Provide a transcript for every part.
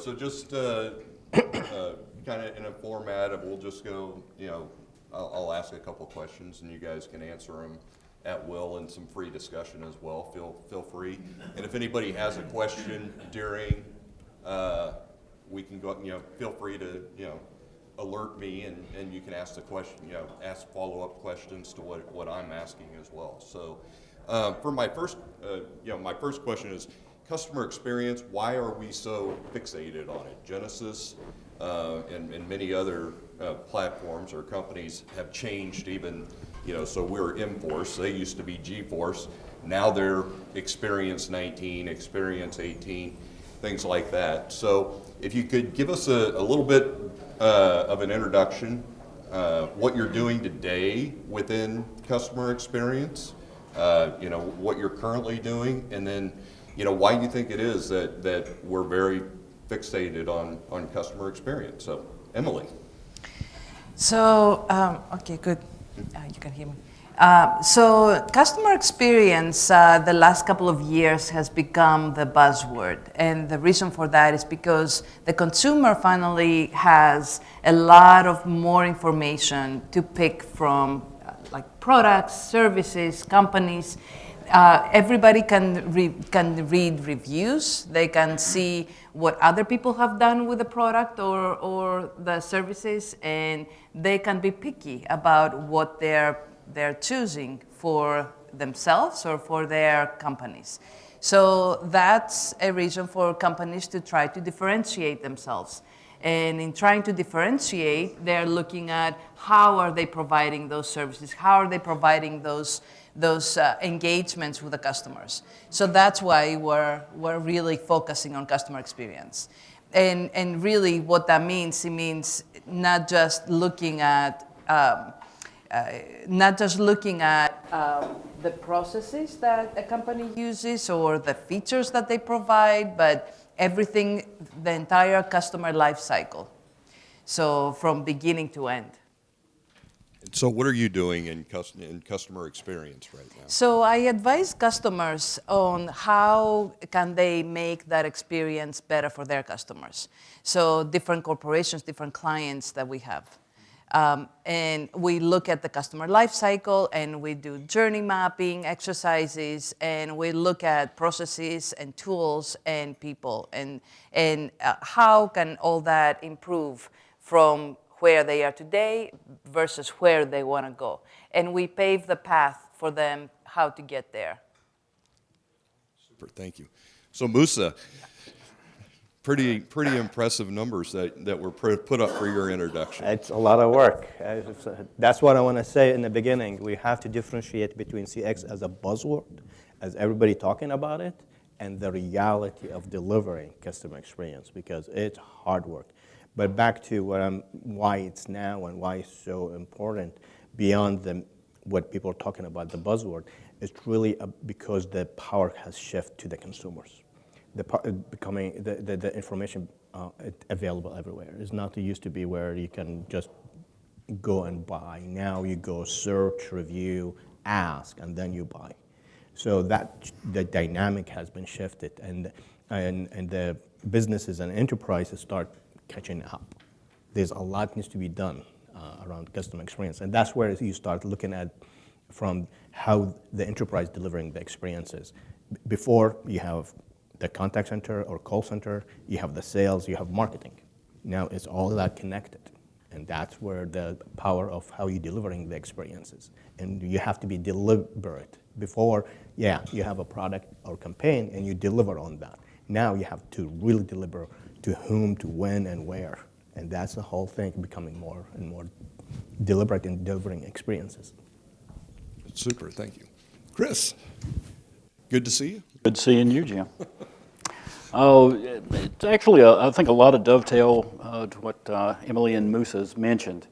So just kind of in a format of we'll just go, I'll ask a couple questions and you guys can answer them at will, and some free discussion as well. Feel free. And if anybody has a question during, we can go, feel free to, alert me and you can ask the question, ask follow-up questions to what I'm asking as well. So for my first, my first question is customer experience. Why are we so fixated on it? Genesys and many other platforms or companies have changed even, so we're M-Force. They used to be G-Force. Now they're Experience 19, Experience 18, things like that. So if you could give us a little bit of an introduction, what you're doing today within customer experience, what you're currently doing, and then, why you think it is that we're very fixated on customer experience. So, Emily. So, okay, good. You can hear me. So customer experience the last couple of years has become the buzzword. And the reason for that is because the consumer finally has a lot of more information to pick from, like products, services, companies. Everybody can read reviews. They can see what other people have done with the product or the services, and they can be picky about what they're choosing for themselves or for their companies. So that's a reason for companies to try to differentiate themselves. And in trying to differentiate, they're looking at how are they providing those services, how are they providing those engagements with the customers. So that's why we're really focusing on customer experience. And really what that means, it means not just looking at the processes that a company uses or the features that they provide, but everything, the entire customer life cycle. So from beginning to end. So what are you doing in customer experience right now? So I advise customers on how can they make that experience better for their customers. So different corporations, different clients that we have. And we look at the customer life cycle, and we do journey mapping exercises, and we look at processes and tools and people, and how can all that improve from where they are today versus where they want to go. And we pave the path for them how to get there. Super, thank you. So Musa, pretty impressive numbers that were put up for your introduction. It's a lot of work. That's what I want to say in the beginning. We have to differentiate between CX as a buzzword, as everybody talking about it, and the reality of delivering customer experience, because it's hard work. But back to why it's now and why it's so important beyond what people are talking about, the buzzword, it's really because the power has shifted to the consumers. Becoming the information available everywhere. It's not used to be where you can just go and buy. Now you go search, review, ask, and then you buy. So that the dynamic has been shifted, and the businesses and enterprises start catching up. There's a lot needs to be done around customer experience, and that's where you start looking at from how the enterprise delivering the experiences. Before, you have the contact center or call center, you have the sales, you have marketing. Now it's all that connected, and that's where the power of how you're delivering the experiences. And you have to be deliberate. Before, you have a product or campaign and you deliver on that. Now you have to really deliver to whom, to when, and where. And that's the whole thing, becoming more and more deliberate in delivering experiences. Super, thank you. Chris, good to see you. Good seeing you, Jim. It's actually, I think, a lot of dovetail to what Emily and Musa's mentioned.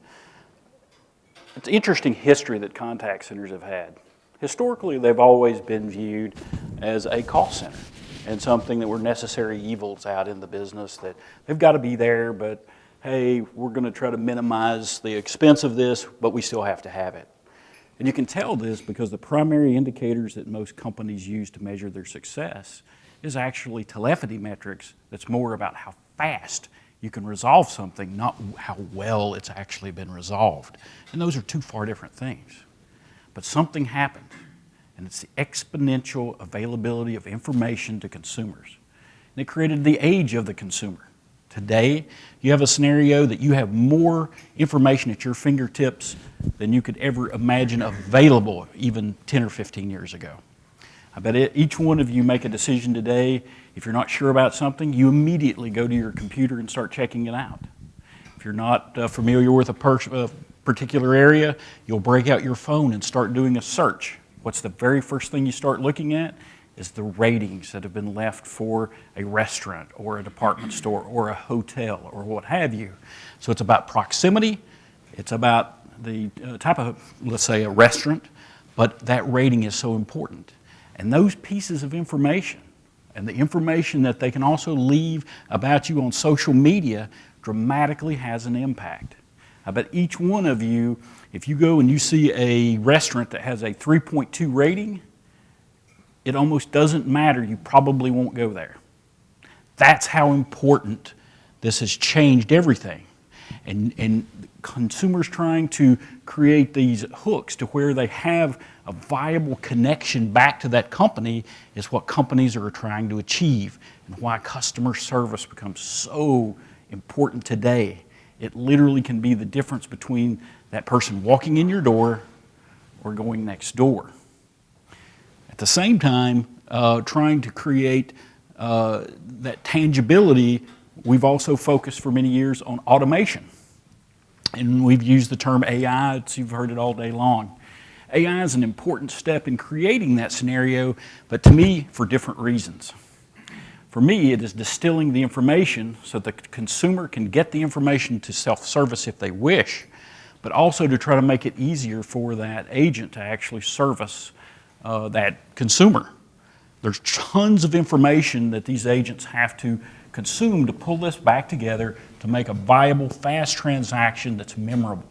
It's an interesting history that contact centers have had. Historically, they've always been viewed as a call center and something that were necessary evils out in the business, that they've got to be there, but hey, we're going to try to minimize the expense of this, but we still have to have it. And you can tell this because the primary indicators that most companies use to measure their success is actually telephony metrics that's more about how fast you can resolve something, not how well it's actually been resolved. And those are two far different things. But something happened, and it's the exponential availability of information to consumers. And it created the age of the consumer. Today, you have a scenario that you have more information at your fingertips than you could ever imagine available even 10 or 15 years ago. I bet each one of you make a decision today. If you're not sure about something, you immediately go to your computer and start checking it out. If you're not familiar with a particular area, you'll break out your phone and start doing a search. What's the very first thing you start looking at? Is the ratings that have been left for a restaurant or a department store or a hotel or what have you. So it's about proximity, it's about the type of, let's say, a restaurant, but that rating is so important. And those pieces of information and the information that they can also leave about you on social media dramatically has an impact. I bet each one of you, if you go and you see a restaurant that has a 3.2 rating, it almost doesn't matter. You probably won't go there. That's how important this has changed everything. And consumers trying to create these hooks to where they have a viable connection back to that company is what companies are trying to achieve, and why customer service becomes so important today. It literally can be the difference between that person walking in your door or going next door. At the same time, trying to create that tangibility, we've also focused for many years on automation. And we've used the term AI, you've heard it all day long. AI is an important step in creating that scenario, but to me, for different reasons. For me, it is distilling the information so the consumer can get the information to self-service if they wish, but also to try to make it easier for that agent to actually service that consumer. There's tons of information that these agents have to consume to pull this back together to make a viable, fast transaction that's memorable.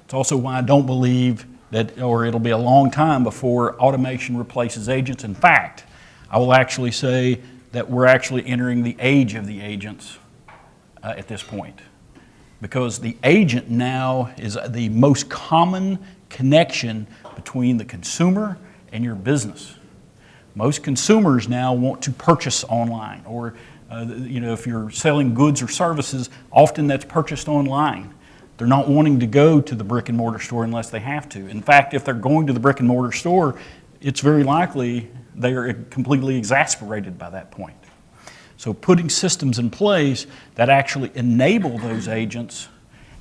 It's also why I don't believe that, or it'll be a long time before automation replaces agents. In fact, I will actually say that we're actually entering the age of the agents at this point, because the agent now is the most common connection between the consumer and your business. Most consumers now want to purchase online, or if you're selling goods or services, often that's purchased online. They're not wanting to go to the brick and mortar store unless they have to. In fact, if they're going to the brick and mortar store, it's very likely they are completely exasperated by that point. So putting systems in place that actually enable those agents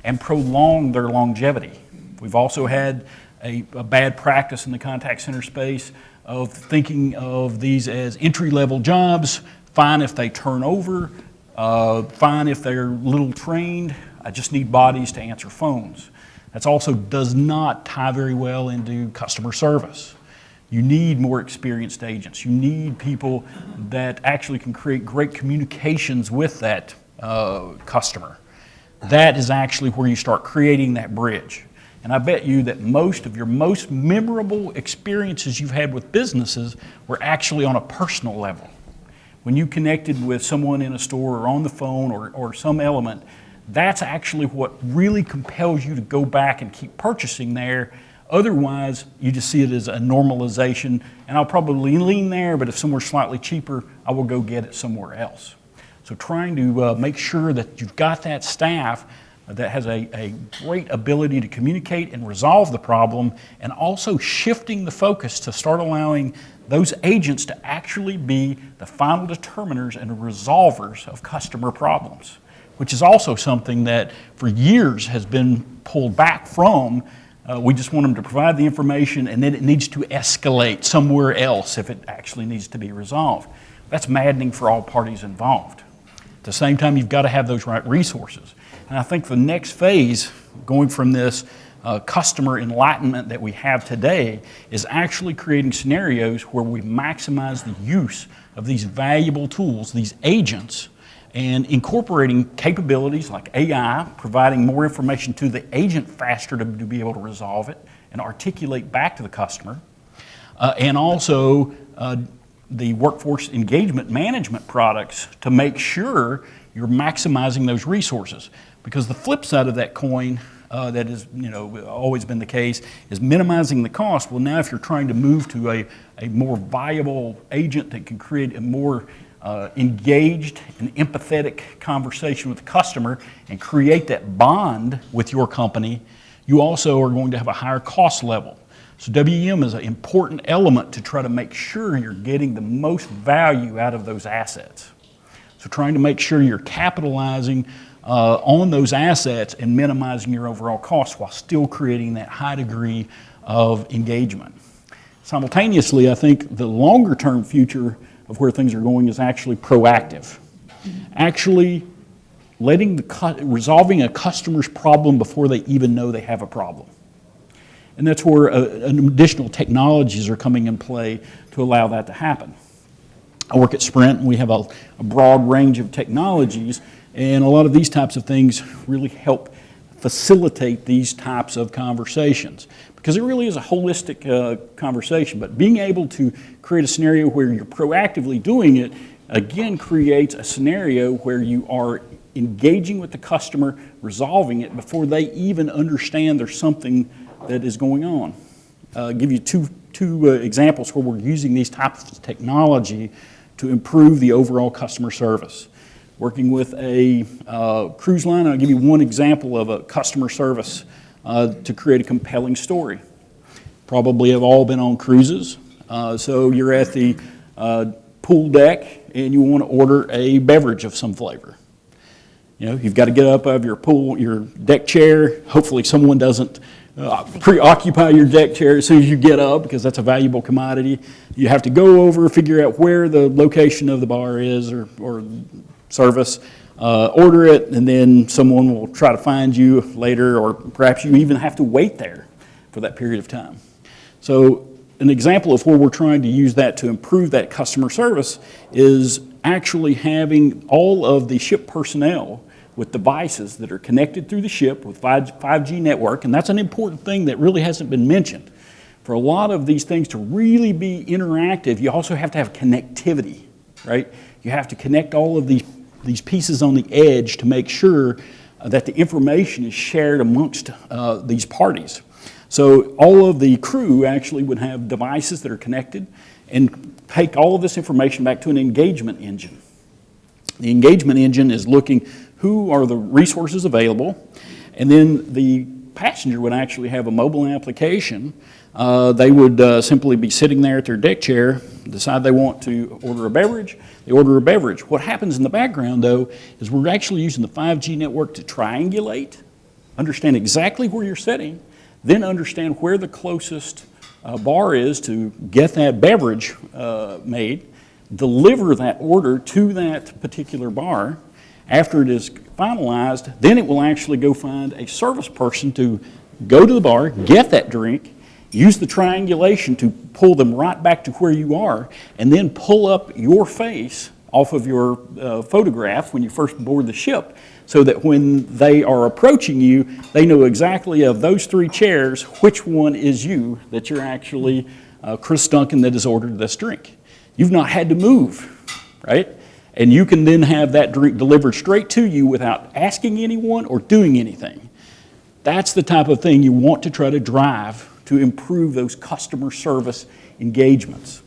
and prolong their longevity. We've also had a bad practice in the contact center space of thinking of these as entry-level jobs, fine if they turn over, fine if they're little trained, I just need bodies to answer phones. That also does not tie very well into customer service. You need more experienced agents. You need people that actually can create great communications with that customer. That is actually where you start creating that bridge. And I bet you that most of your most memorable experiences you've had with businesses were actually on a personal level. When you connected with someone in a store or on the phone or some element, that's actually what really compels you to go back and keep purchasing there. Otherwise, you just see it as a normalization, and I'll probably lean there, but if somewhere's slightly cheaper, I will go get it somewhere else. So trying to make sure that you've got that staff that has a great ability to communicate and resolve the problem, and also shifting the focus to start allowing those agents to actually be the final determiners and resolvers of customer problems, which is also something that for years has been pulled back from. We just want them to provide the information, and then it needs to escalate somewhere else if it actually needs to be resolved. That's maddening for all parties involved. At the same time, you've got to have those right resources. And I think the next phase, going from this customer enlightenment that we have today, is actually creating scenarios where we maximize the use of these valuable tools, these agents, and incorporating capabilities like AI, providing more information to the agent faster to be able to resolve it and articulate back to the customer, and also the workforce engagement management products to make sure you're maximizing those resources. Because the flip side of that coin, that is, always been the case, is minimizing the cost. Well, now if you're trying to move to a more viable agent that can create a more engaged and empathetic conversation with the customer and create that bond with your company, you also are going to have a higher cost level. So WEM is an important element to try to make sure you're getting the most value out of those assets. So trying to make sure you're capitalizing on those assets and minimizing your overall costs while still creating that high degree of engagement. Simultaneously, I think the longer term future of where things are going is actually proactive. Actually resolving a customer's problem before they even know they have a problem. And that's where additional technologies are coming in play to allow that to happen. I work at Sprint, and we have a broad range of technologies, and a lot of these types of things really help facilitate these types of conversations, because it really is a holistic conversation. But being able to create a scenario where you're proactively doing it, again, creates a scenario where you are engaging with the customer, resolving it before they even understand there's something that is going on. I'll give you two examples where we're using these types of technology to improve the overall customer service. Working with a cruise line, I'll give you one example of a customer service to create a compelling story. Probably have all been on cruises. So you're at the pool deck and you want to order a beverage of some flavor. You've got to get up out of your deck chair. Hopefully someone doesn't preoccupy your deck chair as soon as you get up, because that's a valuable commodity. You have to go over, figure out where the location of the bar is or service, order it, and then someone will try to find you later, or perhaps you even have to wait there for that period of time. So an example of where we're trying to use that to improve that customer service is actually having all of the ship personnel with devices that are connected through the ship with 5G network, and that's an important thing that really hasn't been mentioned. For a lot of these things to really be interactive, you also have to have connectivity, right? You have to connect all of these pieces on the edge to make sure that the information is shared amongst these parties. So all of the crew actually would have devices that are connected and take all of this information back to an engagement engine. The engagement engine is looking who are the resources available, and then the passenger would actually have a mobile application. They would simply be sitting there at their deck chair, decide they want to order a beverage, they order a beverage. What happens in the background, though, is we're actually using the 5G network to triangulate, understand exactly where you're sitting, then understand where the closest bar is to get that beverage made, deliver that order to that particular bar. After it is finalized, then it will actually go find a service person to go to the bar, get that drink, use the triangulation to pull them right back to where you are, and then pull up your face off of your photograph when you first board the ship, so that when they are approaching you, they know exactly of those 3 chairs, which one is you, that you're actually Chris Duncan that has ordered this drink. You've not had to move, right? And you can then have that drink delivered straight to you without asking anyone or doing anything. That's the type of thing you want to try to drive to improve those customer service engagements.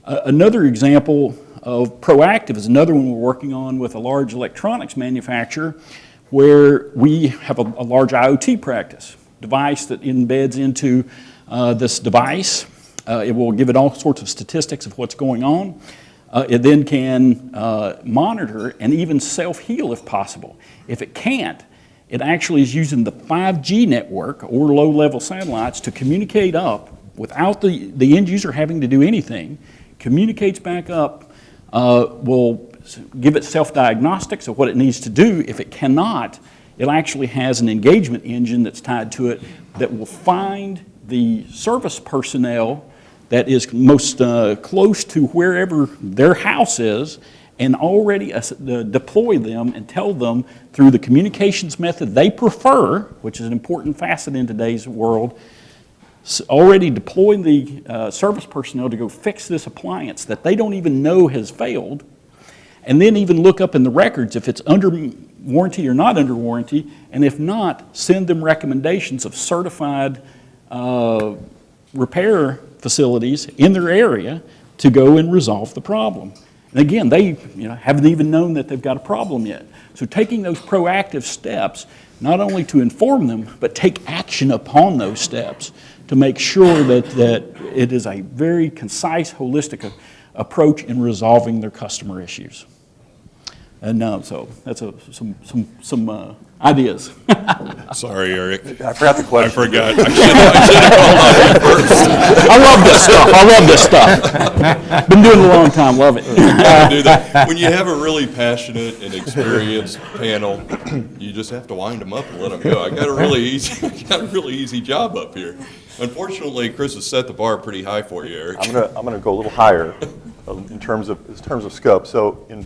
Another example of proactive is another one we're working on with a large electronics manufacturer, where we have a large IoT practice, device that embeds into this device. It will give it all sorts of statistics of what's going on. It then can monitor and even self-heal if possible. If it can't, it actually is using the 5G network or low-level satellites to communicate up without the end user having to do anything, communicates back up, will give it self-diagnostics of what it needs to do. If it cannot, it actually has an engagement engine that's tied to it that will find the service personnel that is most close to wherever their house is, and already deploy them and tell them through the communications method they prefer, which is an important facet in today's world, already deploying the service personnel to go fix this appliance that they don't even know has failed, and then even look up in the records if it's under warranty or not under warranty, and if not, send them recommendations of certified repair facilities in their area to go and resolve the problem. And again, they haven't even known that they've got a problem yet. So taking those proactive steps, not only to inform them, but take action upon those steps to make sure that it is a very concise, holistic approach in resolving their customer issues. And so that's some ideas. Sorry, Eric. I forgot the I question. forgot. I should have called on you first. I love this stuff. Been doing it a long time. Love it. Gotta do that. When you have a really passionate and experienced panel, you just have to wind them up and let them go. I got a really easy job up here. Unfortunately, Chris has set the bar pretty high for you, Eric. I'm gonna go a little higher in terms of scope. So in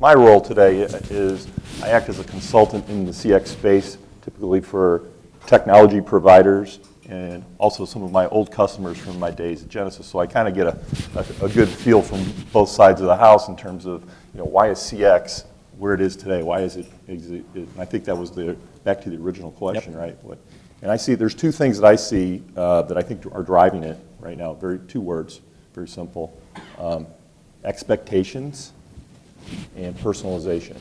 my role today is I act as a consultant in the CX space, typically for technology providers and also some of my old customers from my days at Genesys. So I kind of get a good feel from both sides of the house in terms of why is CX where it is today? Why is it? And I think that was back to the original question, right? And I see there's two things that I see that I think are driving it right now. Two words, very simple: expectations and personalization.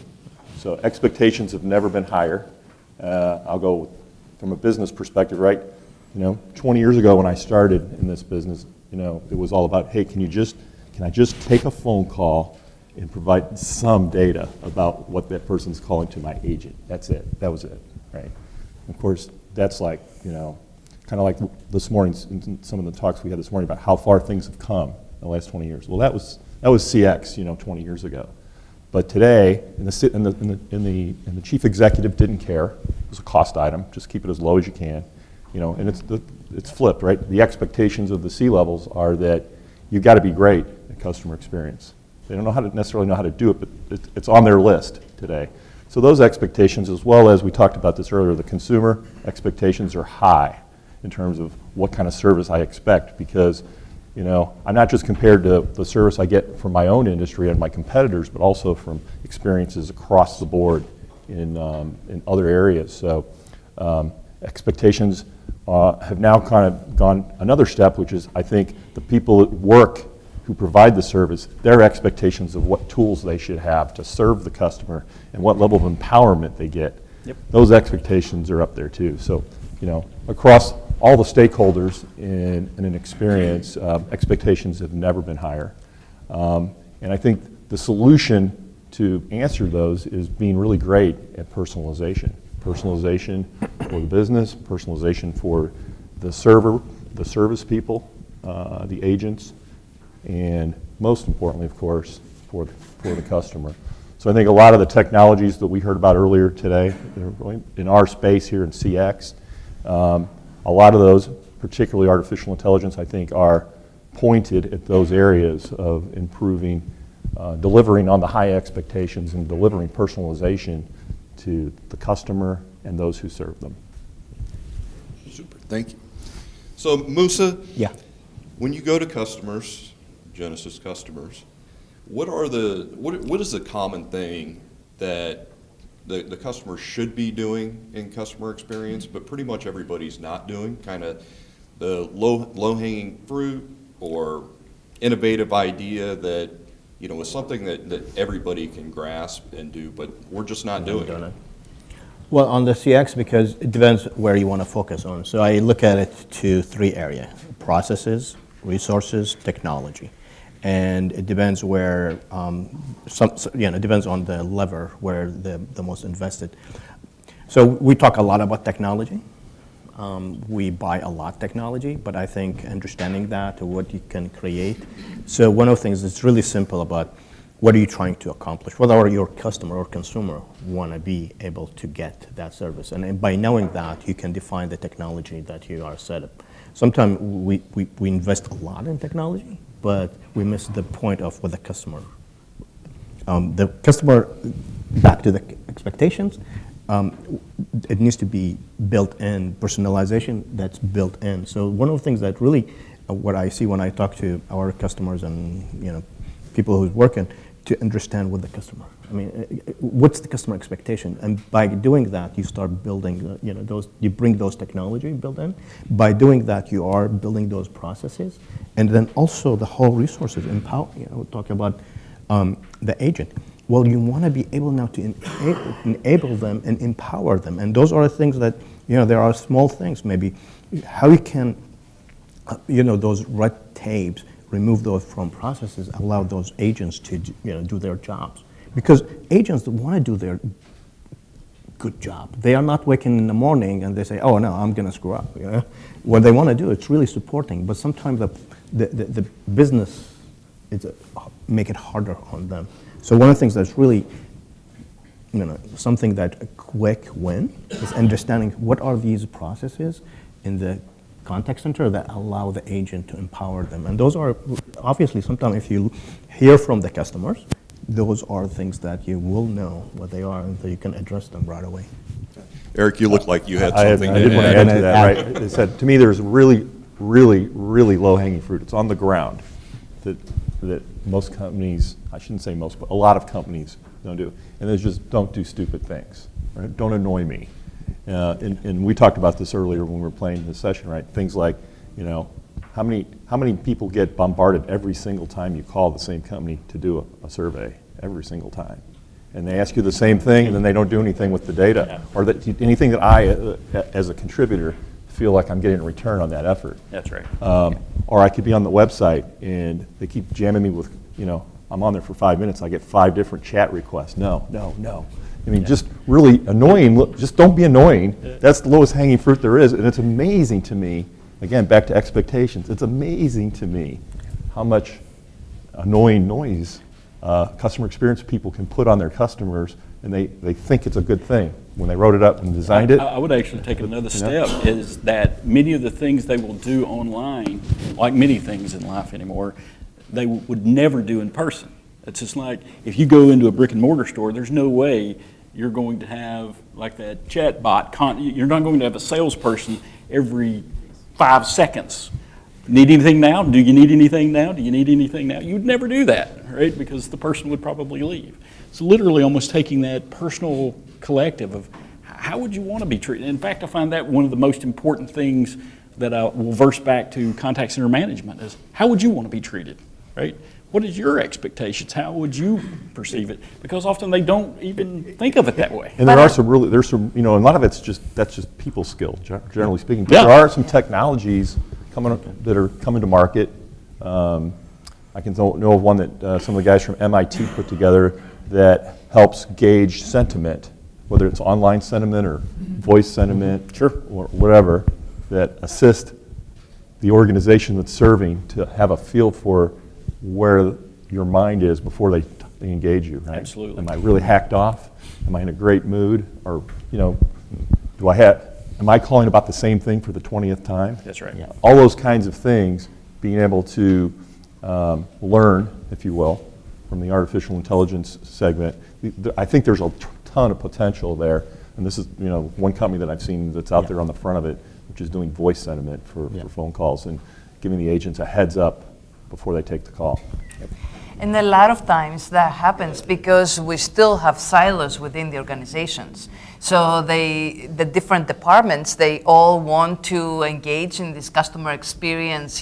So expectations have never been higher. I'll go from a business perspective, right? 20 years ago when I started in this business, it was all about, hey, can I just take a phone call and provide some data about what that person's calling to my agent? That's it. That was it, right? Of course, that's like, kind of like this morning, some of the talks we had this morning about how far things have come in the last 20 years. Well, that was CX, 20 years ago. But today, and the chief executive didn't care. It was a cost item. Just keep it as low as you can. And it's flipped, right? The expectations of the C-levels are that you've got to be great at customer experience. They don't necessarily know how to do it, but it's on their list today. So those expectations, as well as we talked about this earlier, the consumer expectations are high in terms of what kind of service I expect, because I'm not just compared to the service I get from my own industry and my competitors, but also from experiences across the board in other areas. So expectations have now kind of gone another step, which is I think the people at work who provide the service, their expectations of what tools they should have to serve the customer and what level of empowerment they get. Yep. Those expectations are up there too. So, across all the stakeholders in an experience, expectations have never been higher. And I think the solution to answer those is being really great at personalization. Personalization for the business, personalization for the server, the service people, the agents, and most importantly, of course, for the customer. So I think a lot of the technologies that we heard about earlier today, in our space here in CX, a lot of those, particularly artificial intelligence, I think are pointed at those areas of improving, delivering on the high expectations and delivering personalization to the customer and those who serve them. Super, thank you. So Musa, Yeah. when you go to customers, Genesys customers, what is the common thing that the customer should be doing in customer experience, but pretty much everybody's not doing? Kind of the low-hanging fruit or innovative idea that is something that everybody can grasp and do, but we're just not doing it. Well, on the CX, because it depends where you want to focus on. So I look at it to three areas: processes, resources, technology. And it depends where, it depends on the lever where the most invested. So we talk a lot about technology. We buy a lot of technology, but I think understanding that, or what you can create. So one of the things that's really simple about what are you trying to accomplish? What are your customer or consumer want to be able to get that service? And by knowing that, you can define the technology that you are set up. Sometimes we invest a lot in technology, but we miss the point of what the customer, back to the expectations, it needs to be built in, personalization that's built in. So one of the things that really, what I see when I talk to our customers and people who's working, to understand what the customer, I mean, what's the customer expectation? And by doing that, you start building, you bring those technology built in. By doing that, you are building those processes. And then also the whole resources, we're talking about the agent. Well, you want to be able now to enable them and empower them. And those are the things that, there are small things, maybe how you can, those red tapes, remove those from processes, allow those agents to do their jobs. Because agents want to do their good job. They are not waking in the morning and they say, oh no, I'm going to screw up. What they want to do, it's really supporting, but sometimes the business make it harder on them. So one of the things that's really something that a quick win is understanding what are these processes in the contact center that allow the agent to empower them. And those are obviously sometimes if you hear from the customers, those are things that you will know what they are and so you can address them right away. Eric, you look like you had I something did to want to add. add to that, right? It said, to me, there's really, really, really low-hanging fruit. It's on the ground that most companies, I shouldn't say most, but a lot of companies don't do. And they just don't do stupid things, right? Don't annoy me. And we talked about this earlier when we were playing this session, right? Things like, how many people get bombarded every single time you call the same company to do a survey, every single time? And they ask you the same thing, and then they don't do anything with the data, or anything that I, as a contributor, feel like I'm getting a return on that effort. That's right. Or I could be on the website, and they keep jamming me with, I'm on there for 5 minutes, I get 5 different chat requests. No. I mean, just really annoying. Look, just don't be annoying. That's the lowest hanging fruit there is. And it's amazing to me, again, back to expectations, it's amazing to me how much annoying noise customer experience people can put on their customers, and they think it's a good thing when they wrote it up and designed it. I would actually take another step, is that many of the things they will do online, like many things in life anymore, they would never do in person. It's just like, if you go into a brick and mortar store, there's no way you're going to have like that chat bot. You're not going to have a salesperson every 5 seconds. Need anything now? Do you need anything now? Do you need anything now? You'd never do that, right? Because the person would probably leave. So literally almost taking that personal collective of how would you want to be treated? In fact, I find that one of the most important things that I will verse back to contact center management is how would you want to be treated, right? What is your expectations? How would you perceive it? Because often they don't even think of it that way. And there's some, a lot of it's that's just people skill, generally speaking. But there are some technologies that are coming to market. I can know of one that some of the guys from MIT put together that helps gauge sentiment, whether it's online sentiment or voice sentiment, or whatever, that assist the organization that's serving to have a feel for where your mind is before they engage you, right? Absolutely. Am I really hacked off? Am I in a great mood? Or, am I calling about the same thing for the 20th time? That's right. Yeah. All those kinds of things, being able to learn, if you will, from the artificial intelligence segment. I think there's a ton of potential there. And this is, one company that I've seen that's out there on the front of it, which is doing voice sentiment for phone calls and giving the agents a heads up before they take the call. And a lot of times that happens because we still have silos within the organizations. So the different departments, they all want to engage in this customer experience,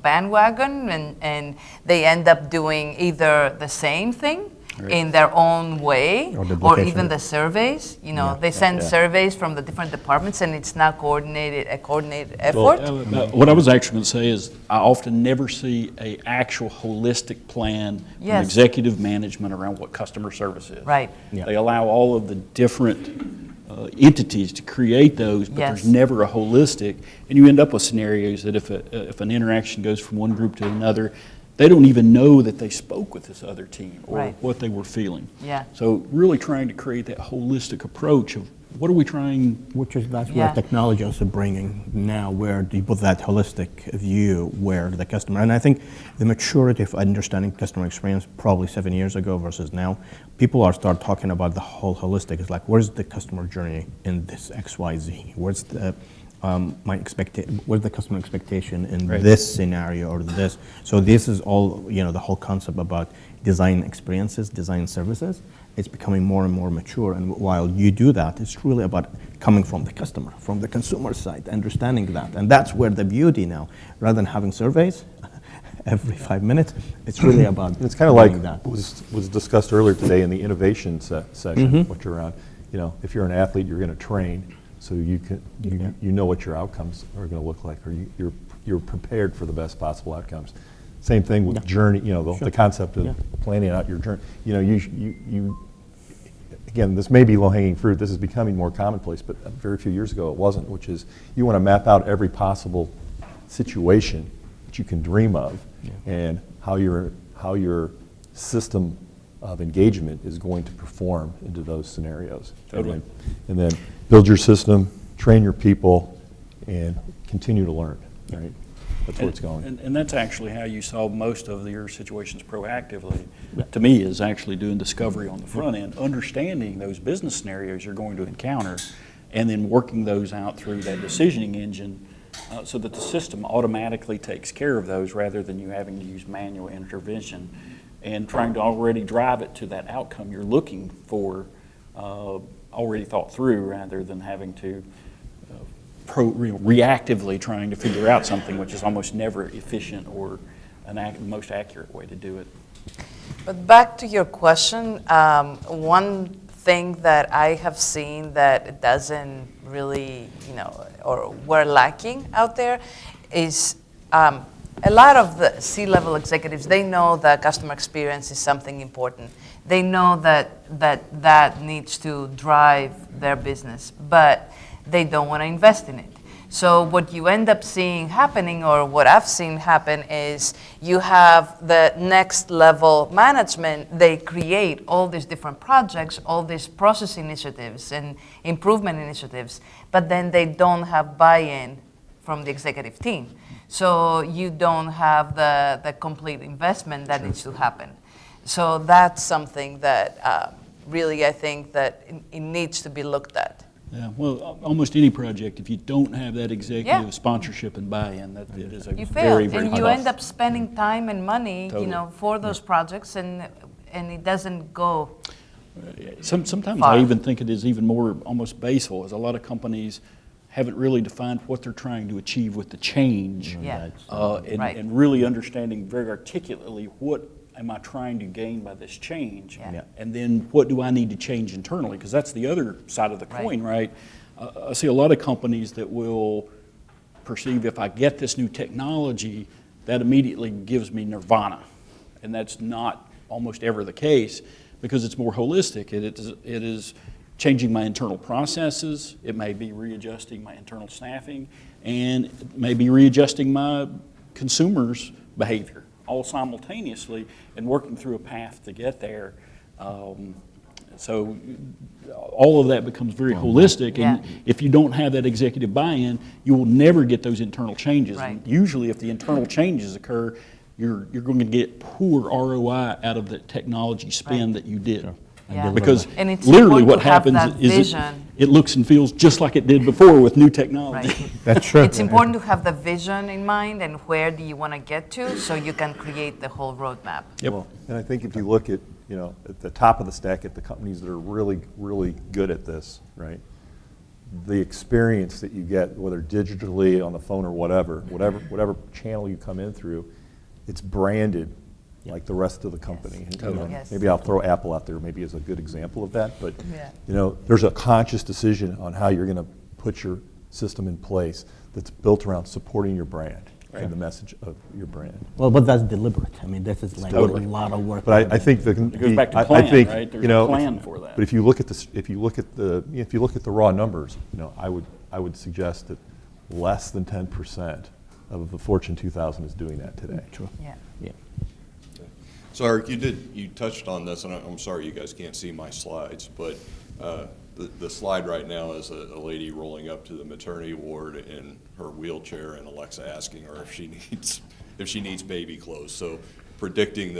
bandwagon, and they end up doing either the same thing in their own way, or even the surveys. They send surveys from the different departments, and it's not a coordinated effort. What I was actually going to say is I often never see an actual holistic plan from executive management around what customer service is. Right. Yeah. They allow all of the different entities to create those, but there's never a holistic, and you end up with scenarios that if an interaction goes from one group to another, they don't even know that they spoke with this other team or what they were feeling. Yeah. So really trying to create that holistic approach of what are we trying. That's where technology is bringing now, where you put that holistic view where the customer, and I think the maturity of understanding customer experience probably 7 years ago versus now, people are start talking about the whole holistic. It's like, where's the customer journey in this XYZ? Where's the what's the customer expectation in Right. this scenario or this? So this is all, the whole concept about design experiences, design services. It's becoming more and more mature, and while you do that, it's really about coming from the customer, from the consumer side, understanding that, and that's where the beauty now, rather than having surveys every 5 minutes, it's really about It's kind of like doing that. was discussed earlier today in the innovation section, which are around, if you're an athlete, you're going to train, so you know what your outcomes are going to look like, or you're prepared for the best possible outcomes. Same thing with journey, the concept of planning out your journey. You again, this may be low-hanging fruit. This is becoming more commonplace, but very few years ago it wasn't, which is you want to map out every possible situation that you can dream of and how your system of engagement is going to perform into those scenarios. Totally. And then build your system, train your people, and continue to learn, right? That's where it's going. And that's actually how you solve most of your situations proactively, to me, is actually doing discovery on the front end, understanding those business scenarios you're going to encounter, and then working those out through that decisioning engine so that the system automatically takes care of those rather than you having to use manual intervention and trying to already drive it to that outcome you're looking for, already thought through, rather than having to reactively trying to figure out something, which is almost never efficient or the most accurate way to do it. But back to your question, one thing that I have seen that doesn't really, or we're lacking out there is a lot of the C-level executives, they know that customer experience is something important. They know that needs to drive their business, but they don't want to invest in it. So what you end up seeing happening, or what I've seen happen, is you have the next level management, they create all these different projects, all these process initiatives and improvement initiatives, but then they don't have buy-in from the executive team. So you don't have the complete investment that needs to happen. So that's something that really I think that it needs to be looked at. Yeah, well, almost any project, if you don't have that executive sponsorship and buy-in, that it is a You fail, very, very and you tough. end up spending time and money, Totally. for those projects, and it doesn't go. Sometimes far. I even think it is even more almost basal, as a lot of companies haven't really defined what they're trying to achieve with the change. Yeah. Right. And really understanding very articulately what am I trying to gain by this change? Yeah. Yeah. And then what do I need to change internally? Because that's the other side of the coin, right? I see a lot of companies that will perceive if I get this new technology, that immediately gives me nirvana. And that's not almost ever the case, because it's more holistic. It is changing my internal processes. It may be readjusting my internal staffing, and it may be readjusting my consumers' behavior, all simultaneously, and working through a path to get there. So all of that becomes very holistic, and if you don't have that executive buy-in, you will never get those internal changes. Right. And usually if the internal changes occur, you're going to get poor ROI out of the technology spend that you did. Yeah. Because And it's literally important what to have happens that is vision. it looks and feels just like it did before with new technology. Right. That's true. It's important to have the vision in mind and where do you want to get to, so you can create the whole roadmap. Yep. Well, and I think if you look at, at the top of the stack at the companies that are really, really good at this, right? The experience that you get, whether digitally, on the phone, or whatever channel you come in through, it's branded like the rest of the company. And, Yes. maybe I'll throw Apple out there maybe as a good example of that, but Yeah. there's a conscious decision on how you're going to put your system in place that's built around supporting your brand and the message of your brand. Well, but that's deliberate. I mean, this is like Totally. a lot of work. But I think It goes back to plan, right? There's a plan for that. But if you look at the raw numbers, I would suggest that less than 10% of the Fortune 2000 is doing that today. True. Yeah. Yeah. So Eric, you touched on this, and I'm sorry you guys can't see my slides, but the slide right now is a lady rolling up to the maternity ward in her wheelchair, and Alexa asking her if she needs baby clothes. So predicting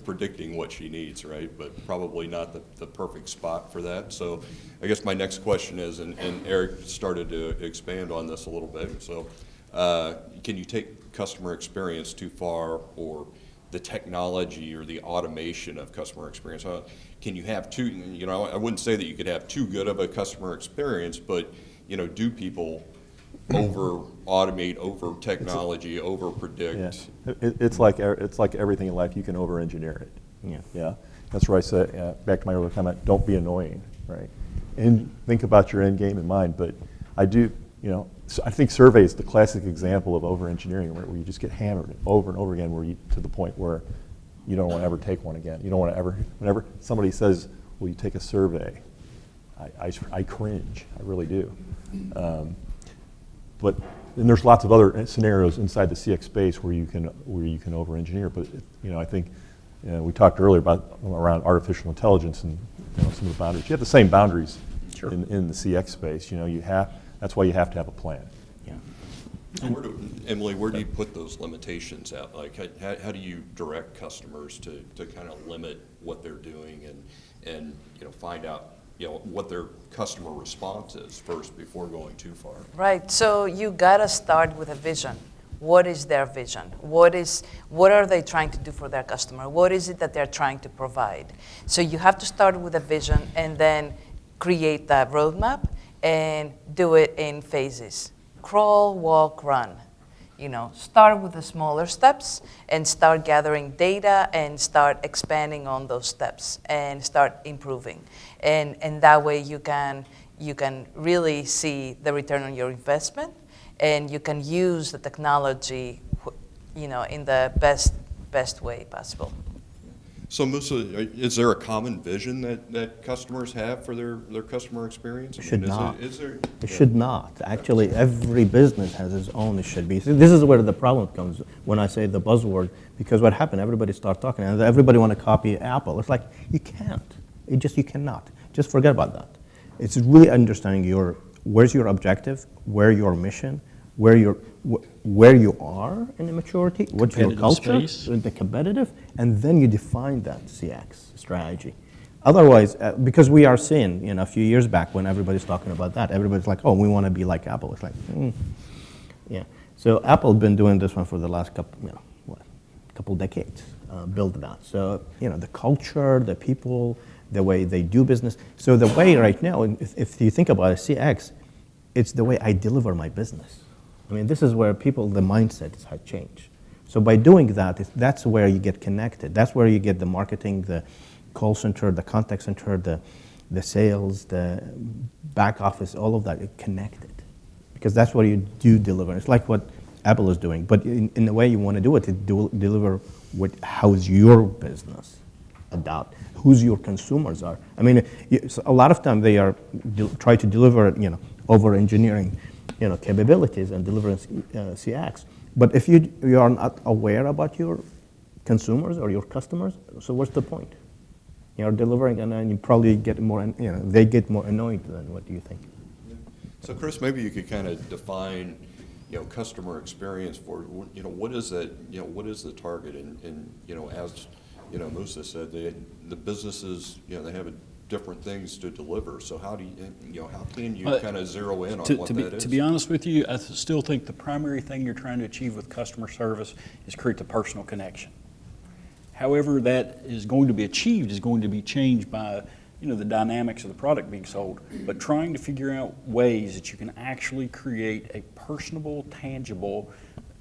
predicting what she needs, right? But probably not the perfect spot for that. So I guess my next question is, and Eric started to expand on this a little bit, so can you take customer experience too far, or the technology or the automation of customer experience? Can you have too, I wouldn't say that you could have too good of a customer experience, but, do people over-automate, over-technology, over-predict? Yeah. It's like everything in life, you can over-engineer it. Yeah. That's where I said, back to my earlier comment, don't be annoying, right? And think about your end game in mind, but I do, so I think survey is the classic example of over-engineering, where you just get hammered over and over again, to the point where you don't want to ever take one again. You don't want to ever, whenever somebody says, will you take a survey? I cringe, I really do. But then there's lots of other scenarios inside the CX space where you can over-engineer. But I think we talked earlier about around artificial intelligence and some of the boundaries. You have the same boundaries in the CX space. That's why you have to have a plan. Yeah. So Emily, where do you put those limitations out? Like, how do you direct customers to kind of limit what they're doing and find out what their customer response is first before going too far? Right. So you gotta start with a vision. What is their vision? What are they trying to do for their customer? What is it that they're trying to provide? So you have to start with a vision and then create that roadmap and do it in phases. Crawl, walk, run. Start with the smaller steps and start gathering data and start expanding on those steps and start improving. And that way you can really see the return on your investment, and you can use the technology, in the best way possible. So Musa, is there a common vision that customers have for their customer experience? It should not. It should not. Actually, every business has its own. It should be. This is where the problem comes when I say the buzzword, because what happened, everybody start talking, and everybody want to copy Apple. It's like, you can't. You cannot. Just forget about that. It's really understanding where's your objective, where your mission, where you are in the maturity, what's your culture, the competitive, and then you define that CX strategy. Otherwise, because we are seeing, a few years back when everybody's talking about that, everybody's like, oh, we want to be like Apple. It's like, yeah. So Apple's been doing this one for the last couple decades, build that. So, the culture, the people, the way they do business. So the way right now, if you think about it, CX, it's the way I deliver my business. I mean, this is where the mindset has changed. So by doing that, that's where you get connected. That's where you get the marketing, the call center, the contact center, the sales, the back office, all of that connected. Because that's what you do deliver. It's like what Apple is doing. But in the way you want to do it, deliver how's your business adopt, who's your consumers are. I mean, a lot of time they are try to deliver, over engineering, capabilities and delivering CX. But if you are not aware about your consumers or your customers, so what's the point? You're delivering, and then you probably get more, they get more annoyed than what do you think? So Chris, maybe you could kind of define, customer experience for, what is that, what is the target? And as, Musa said, the businesses, they have different things to deliver. So how can you kind of zero in on what that is? To be honest with you, I still think the primary thing you're trying to achieve with customer service is create the personal connection. However that is going to be achieved is going to be changed by, the dynamics of the product being sold, but trying to figure out ways that you can actually create a personable, tangible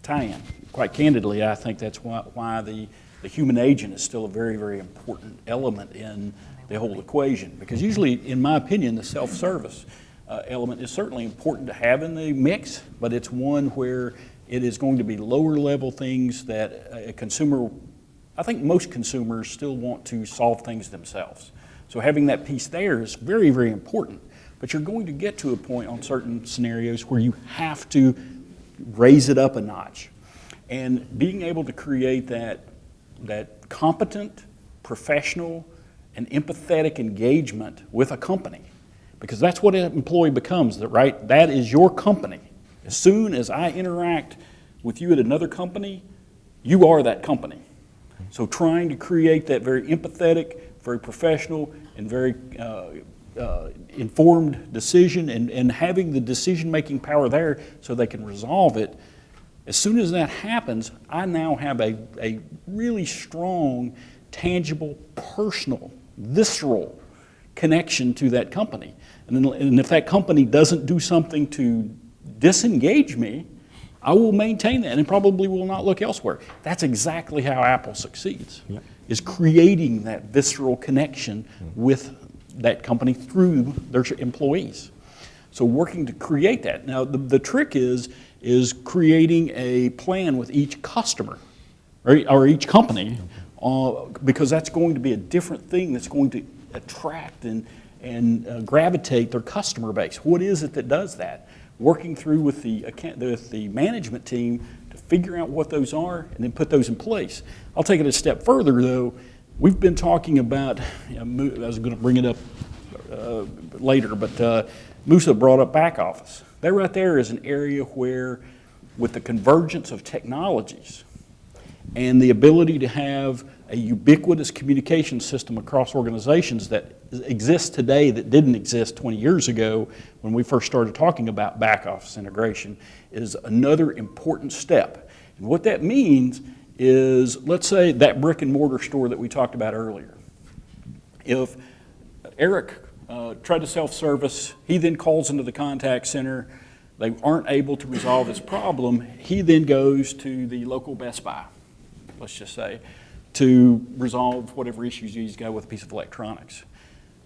tie-in. Quite candidly, I think that's why the human agent is still a very, very important element in the whole equation, because usually, in my opinion, the self-service element is certainly important to have in the mix, but it's one where it is going to be lower level things that a consumer, I think most consumers still want to solve things themselves. So having that piece there is very, very important, but you're going to get to a point on certain scenarios where you have to raise it up a notch. And being able to create that competent, professional, and empathetic engagement with a company, because that's what an employee becomes, right? That is your company. As soon as I interact with you at another company, you are that company. So trying to create that very empathetic, very professional, and very informed decision, and having the decision-making power there so they can resolve it. As soon as that happens, I now have a really strong, tangible, personal, visceral connection to that company. And if that company doesn't do something to disengage me, I will maintain that and probably will not look elsewhere. That's exactly how Apple succeeds, is creating that visceral connection with that company through their employees. So working to create that. Now, the trick is creating a plan with each customer, or each company, because that's going to be a different thing that's going to attract and gravitate their customer base. What is it that does that? Working through with the management team to figure out what those are and then put those in place. I'll take it a step further, though. We've been talking about, I was going to bring it up later, but Musa brought up back office. That right there is an area where, with the convergence of technologies and the ability to have a ubiquitous communication system across organizations that exists today that didn't exist 20 years ago when we first started talking about back office integration, is another important step. And what that means is, let's say that brick and mortar store that we talked about earlier. If Eric tried to self-service, he then calls into the contact center, they aren't able to resolve his problem, he then goes to the local Best Buy, let's just say, to resolve whatever issues he's got with a piece of electronics.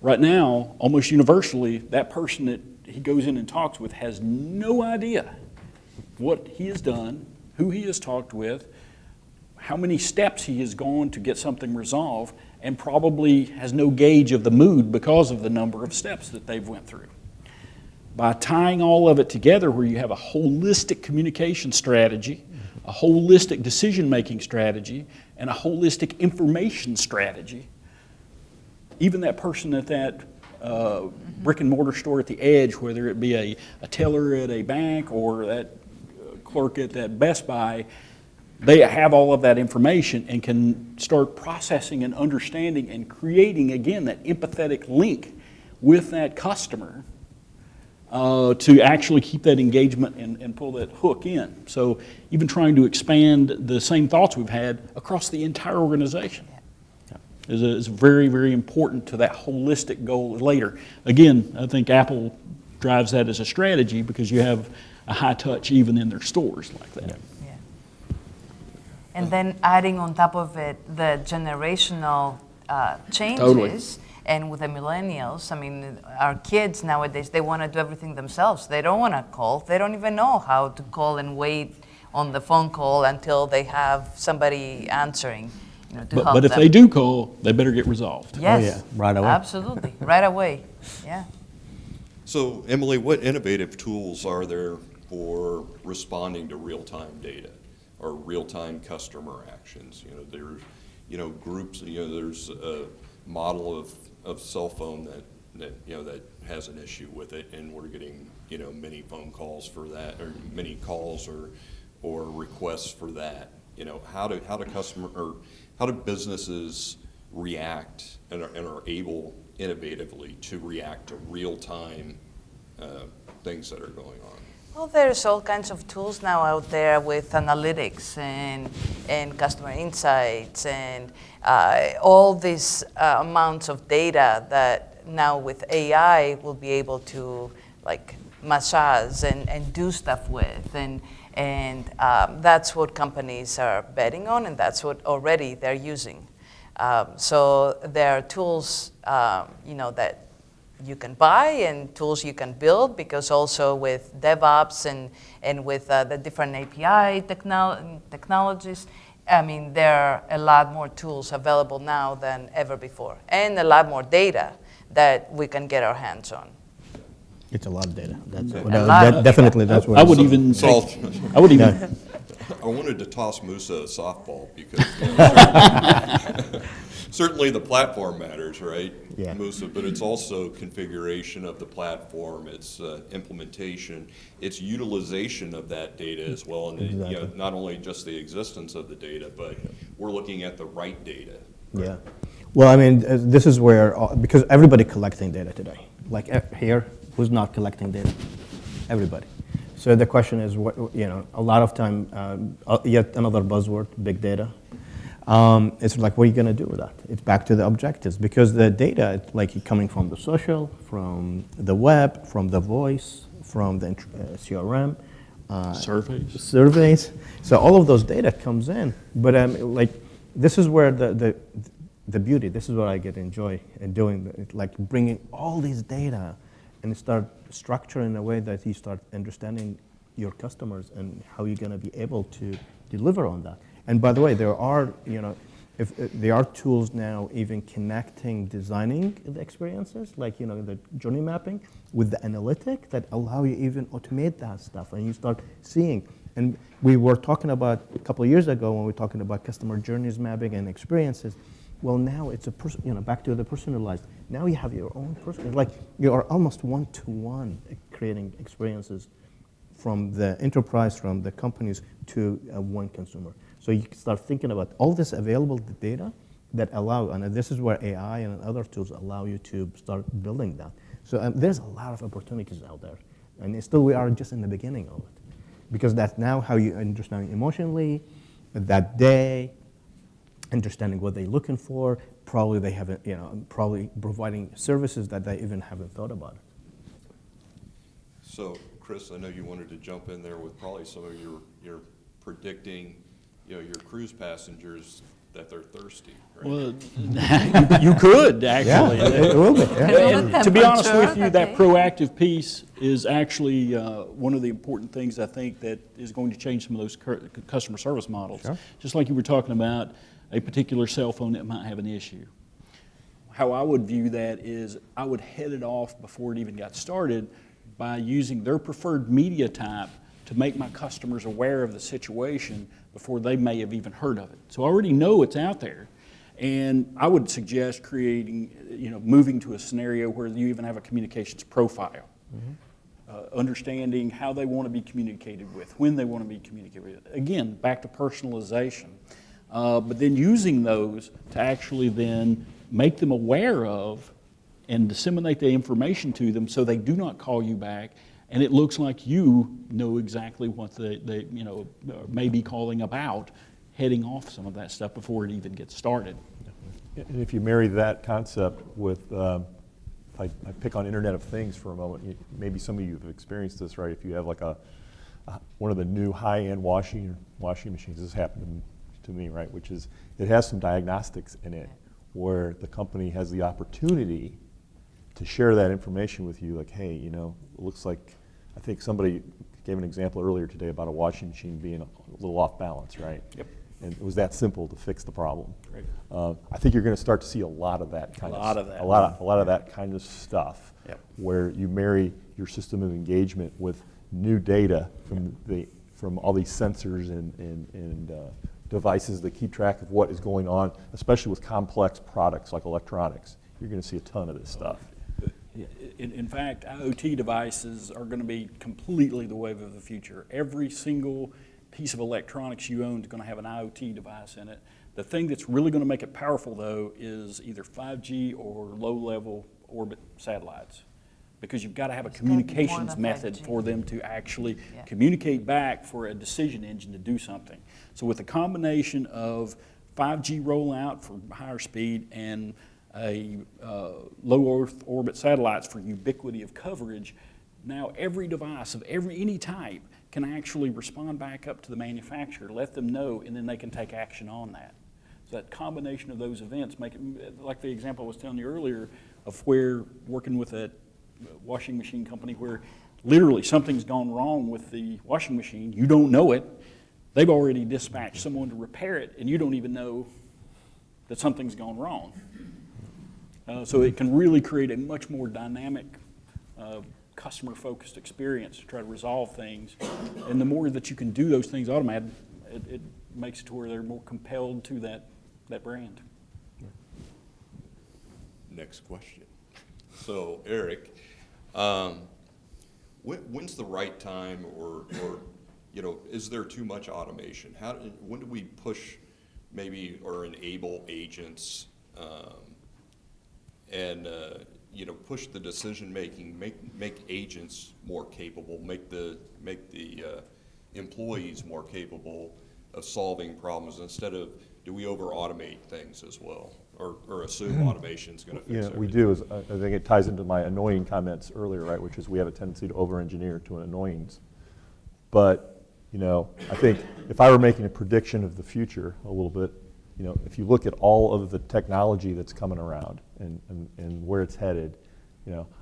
Right now, almost universally, that person that he goes in and talks with has no idea what he has done, who he has talked with, how many steps he has gone to get something resolved, and probably has no gauge of the mood because of the number of steps that they've went through. By tying all of it together, where you have a holistic communication strategy, a holistic decision-making strategy, and a holistic information strategy, even that person at that brick and mortar store at the edge, whether it be a teller at a bank or that clerk at that Best Buy, they have all of that information and can start processing and understanding and creating, again, that empathetic link with that customer to actually keep that engagement and pull that hook in. So even trying to expand the same thoughts we've had across the entire organization is very, very important to that holistic goal later. Again, I think Apple drives that as a strategy because you have a high touch even in their stores like that. Yeah. And then adding on top of it the generational changes. Totally. And with the millennials, I mean, our kids nowadays, they want to do everything themselves. They don't want to call. They don't even know how to call and wait on the phone call until they have somebody answering, to help them. But if they do call, they better get resolved. Yes. Oh, yeah, right away. Absolutely, right away, yeah. So, Emily, what innovative tools are there for responding to real-time data or real-time customer actions? There's, groups. There's a model of cell phone that has an issue with it, and we're getting many phone calls for that, or many calls or requests for that. How do businesses react and are able innovatively to react to real-time things that are going on? Well, there's all kinds of tools now out there with analytics and customer insights and all these amounts of data that now with AI we'll be able to massage and do stuff with. And that's what companies are betting on, and that's what already they're using. So there are tools that you can buy and tools you can build, because also with DevOps and with the different API technologies, I mean, there are a lot more tools available now than ever before, and a lot more data that we can get our hands on. It's a lot of data. That's Definitely, that's what I would even I wanted to toss Musa a softball because certainly the platform matters, right? Yeah. Musa, but it's also configuration of the platform, it's implementation, it's utilization of that data as well, and Exactly. not only just the existence of the data, but we're looking at the right data. Yeah. Well, I mean, this is where, because everybody collecting data today. Like here, who's not collecting data? Everybody. So the question is, a lot of time, yet another buzzword, big data. It's like, what are you going to do with that? It's back to the objectives, because the data, it's like coming from the social, from the web, from the voice, from the CRM. Surveys. So all of those data comes in. But this is where the beauty, this is what I get enjoy in doing, like bringing all these data and start structuring in a way that you start understanding your customers and how you're going to be able to deliver on that. And by the way, there are, there are tools now even connecting, designing the experiences, like, the journey mapping with the analytic that allow you even automate that stuff, and you start seeing. And we were talking about a couple of years ago when we were talking about customer journeys mapping and experiences. Well, now it's back to the personalized. Now you have your own person, like you are almost one-to-one creating experiences from the enterprise, from the companies to one consumer. So you can start thinking about all this available data that allow, and this is where AI and other tools allow you to start building that. So there's a lot of opportunities out there, and still we are just in the beginning of it, because that's now how you understand emotionally, that day, understanding what they're looking for. Probably they haven't, probably providing services that they even haven't thought about. So, Chris, I know you wanted to jump in there with probably some of your predicting, your cruise passengers that they're thirsty, right? Well, you could actually. It will be. Yeah. And to be honest with you, that proactive piece is actually one of the important things I think that is going to change some of those customer service models. Sure. Just like you were talking about a particular cell phone that might have an issue. How I would view that is I would head it off before it even got started by using their preferred media type to make my customers aware of the situation before they may have even heard of it. So I already know it's out there. And I would suggest creating, moving to a scenario where you even have a communications profile. Understanding how they want to be communicated with, when they want to be communicated with. Again, back to personalization. But then using those to actually then make them aware of and disseminate the information to them so they do not call you back, and it looks like you know exactly what they may be calling about, heading off some of that stuff before it even gets started. And if you marry that concept with, I pick on Internet of Things for a moment, maybe some of you have experienced this, right? If you have like one of the new high-end washing machines, this happened to me, right? Which is, it has some diagnostics in it where the company has the opportunity to share that information with you, like, hey, it looks like, I think somebody gave an example earlier today about a washing machine being a little off balance, right? Yep. And it was that simple to fix the problem. Right. I think you're going to start to see a lot of that kind of that. a lot of that kind of stuff, Yep. where you marry your system of engagement with new data from all these sensors and devices that keep track of what is going on, especially with complex products like electronics. You're going to see a ton of this stuff. In fact, IoT devices are going to be completely the wave of the future. Every single piece of electronics you own is going to have an IoT device in it. The thing that's really going to make it powerful, though, is either 5G or low-level orbit satellites, because you've got to have a It's gotta be more communications than method 5G. for them to actually Yeah. communicate back for a decision engine to do something. So with a combination of 5G rollout for higher speed and a low Earth orbit satellites for ubiquity of coverage, now every device of any type can actually respond back up to the manufacturer, let them know, and then they can take action on that. So that combination of those events make it, like the example I was telling you earlier, of where working with a washing machine company where literally something's gone wrong with the washing machine, you don't know it, they've already dispatched someone to repair it, and you don't even know that something's gone wrong. So it can really create a much more dynamic, customer-focused experience to try to resolve things. And the more that you can do those things automated, it makes it to where they're more compelled to that brand. Nick. next question. So, Eric, when's the right time, or is there too much automation? When do we push maybe or enable agents and push the decision making, make agents more capable, make the employees more capable of solving problems, instead of, do we over automate things as well, or assume automation's going to fix everything? We do. I think it ties into my annoying comments earlier, right? Which is we have a tendency to over-engineer to an annoyance. But I think if I were making a prediction of the future a little bit, if you look at all of the technology that's coming around and where it's headed,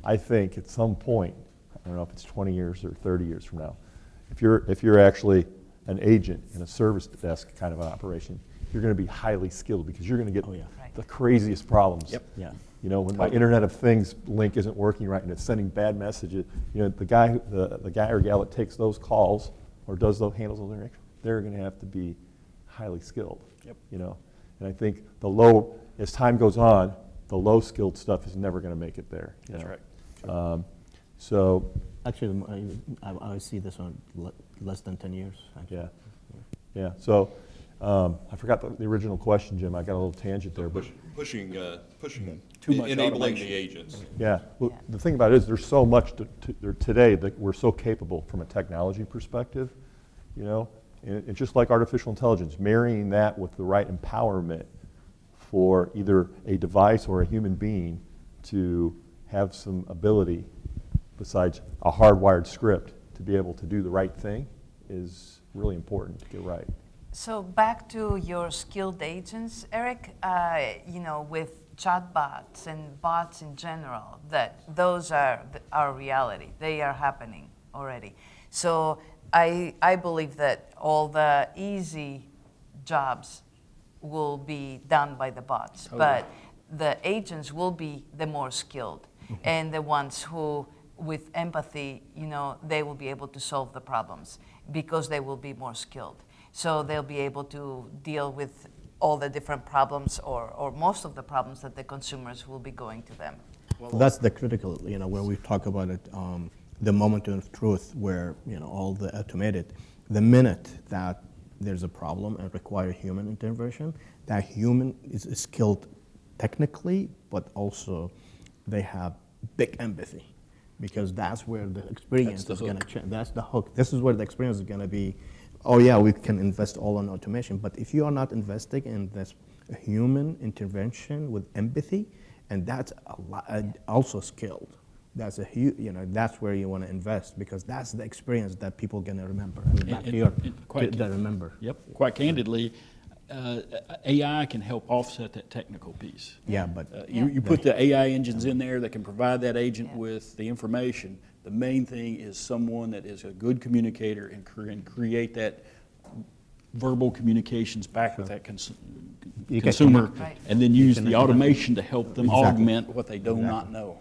I think at some point, I don't know if it's 20 years or 30 years from now, if you're actually an agent in a service desk kind of an operation, you're going to be highly skilled, because you're going to get the craziest problems. Yep. Yeah. When my Internet of Things link isn't working right and it's sending bad messages, the guy or gal that takes those calls or handles those interactions, they're going to have to be highly skilled. Yep. And I think as time goes on, the low skilled stuff is never going to make it there. That's right. So Actually, I see this on less than 10 years. Actually. yeah. So I forgot the original question, Jim. I got a little tangent there, but Pushing Too much enabling automation. the agents. yeah. Well, the thing about it is there's so much today that we're so capable from a technology perspective, and it's just like artificial intelligence, marrying that with the right empowerment for either a device or a human being to have some ability besides a hardwired script to be able to do the right thing is really important to get right. So back to your skilled agents, Eric, with chatbots and bots in general, that those are our reality. They are happening already. So I believe that all the easy jobs will be done by the bots, but the agents will be the more skilled, and the ones who, with empathy, they will be able to solve the problems because they will be more skilled. So they'll be able to deal with all the different problems, or most of the problems that the consumers will be going to them. Well, that's the critical, when we talk about it, the moment of truth where, all the automated, the minute that there's a problem and require human intervention, that human is skilled technically, but also they have big empathy, because that's where the experience is going to change. That's the hook. This is where the experience is going to be. Oh yeah, we can invest all in automation, but if you are not investing in this human intervention with empathy, and that's also skilled, that's that's where you want to invest, because that's the experience that people are going to remember. Remember. Yep. Quite candidly, AI can help offset that technical piece. Yeah, but You put the AI engines in there that can provide that agent with the information. The main thing is someone that is a good communicator and create that verbal communications back with that consumer, and then use the automation to help them augment what they do not know.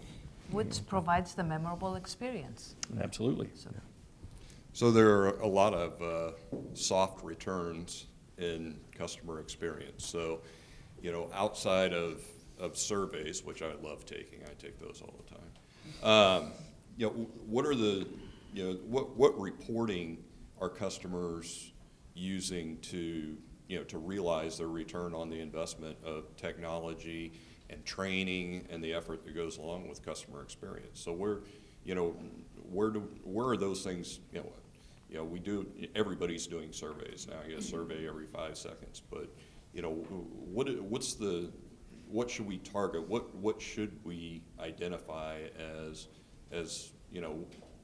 Which provides the memorable experience. Absolutely. So there are a lot of soft returns in customer experience. So, outside of surveys, which I love taking, I take those all the time. What are the, what reporting are customers using to realize their return on the investment of technology and training and the effort that goes along with customer experience? So where are those things? Everybody's doing surveys now. I get a survey every 5 seconds, but what should we target? What should we identify as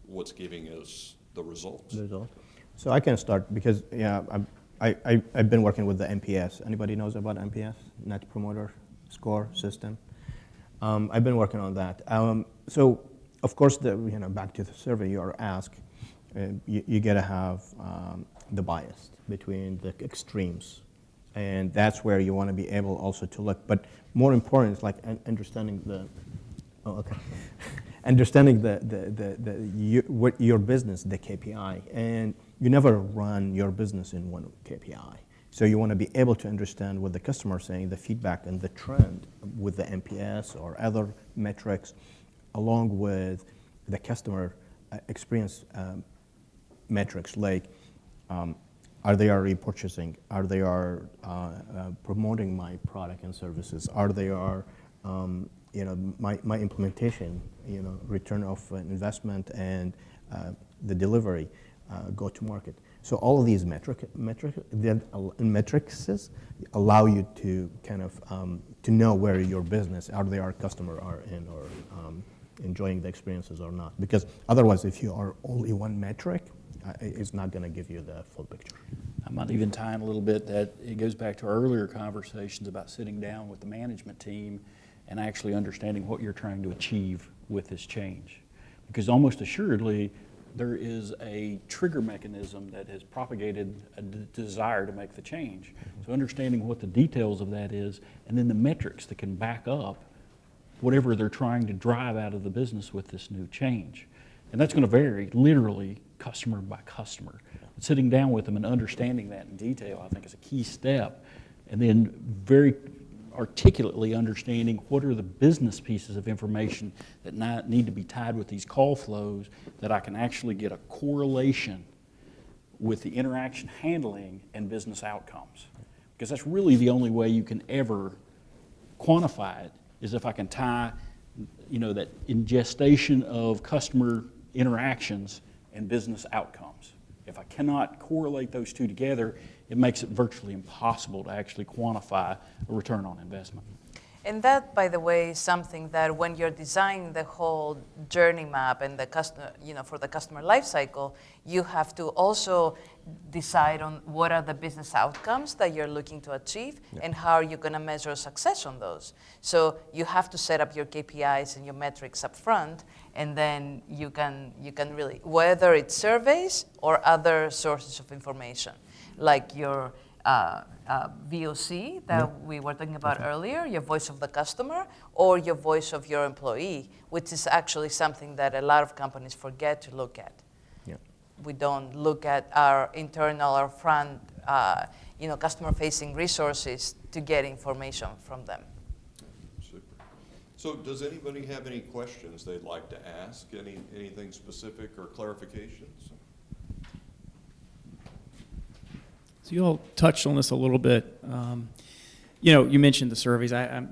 what's giving us the results? So I can start, because I've been working with the NPS. Anybody knows about NPS, Net Promoter Score system? I've been working on that. So of course, back to the survey, you are asked, you got to have the bias between the extremes, and that's where you want to be able also to look. But more important is like understanding understanding your business, the KPI, and you never run your business in one KPI. So you want to be able to understand what the customer is saying, the feedback and the trend with the NPS or other metrics, along with the customer experience metrics like are they repurchasing, are they promoting my product and services, are they my implementation, return of investment and the delivery, go to market. So all of these metrics allow you to kind of to know where your business, are they our customer are in or enjoying the experiences or not. Because otherwise, if you are only one metric, it's not going to give you the full picture. I might even tie in a little bit that it goes back to our earlier conversations about sitting down with the management team and actually understanding what you're trying to achieve with this change. Because almost assuredly, there is a trigger mechanism that has propagated a desire to make the change. So understanding what the details of that is, and then the metrics that can back up whatever they're trying to drive out of the business with this new change. And that's going to vary literally customer by customer. But sitting down with them and understanding that in detail, I think, is a key step. And then very articulately understanding what are the business pieces of information that need to be tied with these call flows, that I can actually get a correlation with the interaction handling and business outcomes. Because that's really the only way you can ever quantify it, is if I can tie, that ingestion of customer interactions and business outcomes. If I cannot correlate those two together, it makes it virtually impossible to actually quantify a return on investment. And that, by the way, is something that when you're designing the whole journey map and the customer, for the customer lifecycle, you have to also decide on what are the business outcomes that you're looking to achieve and how are you going to measure success on those. So you have to set up your KPIs and your metrics up front, and then you can really, whether it's surveys or other sources of information, like your VOC that we were talking about earlier, your voice of the customer, or your voice of your employee, which is actually something that a lot of companies forget to look at. Yeah. We don't look at our internal or front, customer-facing resources to get information from them. Super. So does anybody have any questions they'd like to ask? Anything specific or clarifications? So you all touched on this a little bit. You mentioned the surveys. I'm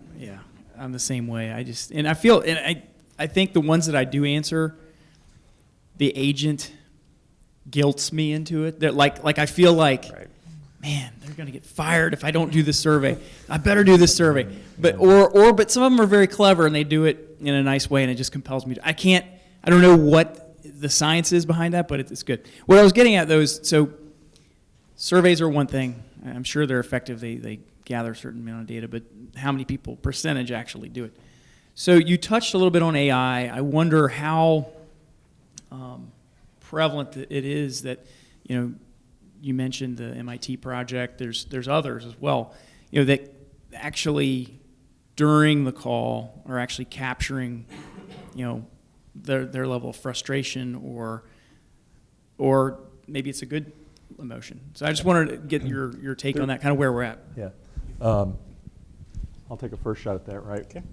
the same way. I think the ones that I do answer, the agent guilts me into it. That like I feel like, man, they're gonna get fired if I don't do this survey. I better do this survey. But some of them are very clever and they do it in a nice way, and it just compels me to. I don't know what the science is behind that, but it's good. What I was getting at though is, so surveys are one thing. I'm sure they're effective. They gather a certain amount of data, but how many people, percentage, actually do it? So you touched a little bit on AI. I wonder how prevalent it is that, you mentioned the MIT project. There's others as well, that actually during the call are actually capturing, their level of frustration or maybe it's a good emotion. So I just wanted to get your take on that, kind of where we're at. Yeah. I'll take a first shot at that, right? Okay.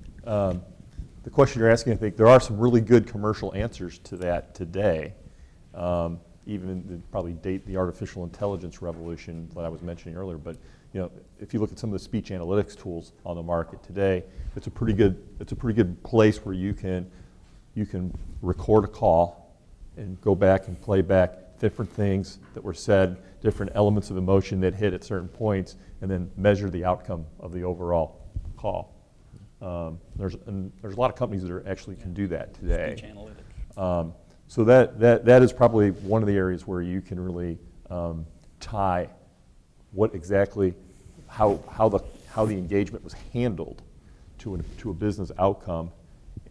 The question you're asking, I think there are some really good commercial answers to that today, even probably date the artificial intelligence revolution that I was mentioning earlier. But if you look at some of the speech analytics tools on the market today, it's a pretty good place where you can record a call and go back and play back different things that were said, different elements of emotion that hit at certain points, and then measure the outcome of the overall call. There's a lot of companies that actually can do that today. Speech analytics. So that is probably one of the areas where you can really tie what exactly how the engagement was handled to a business outcome,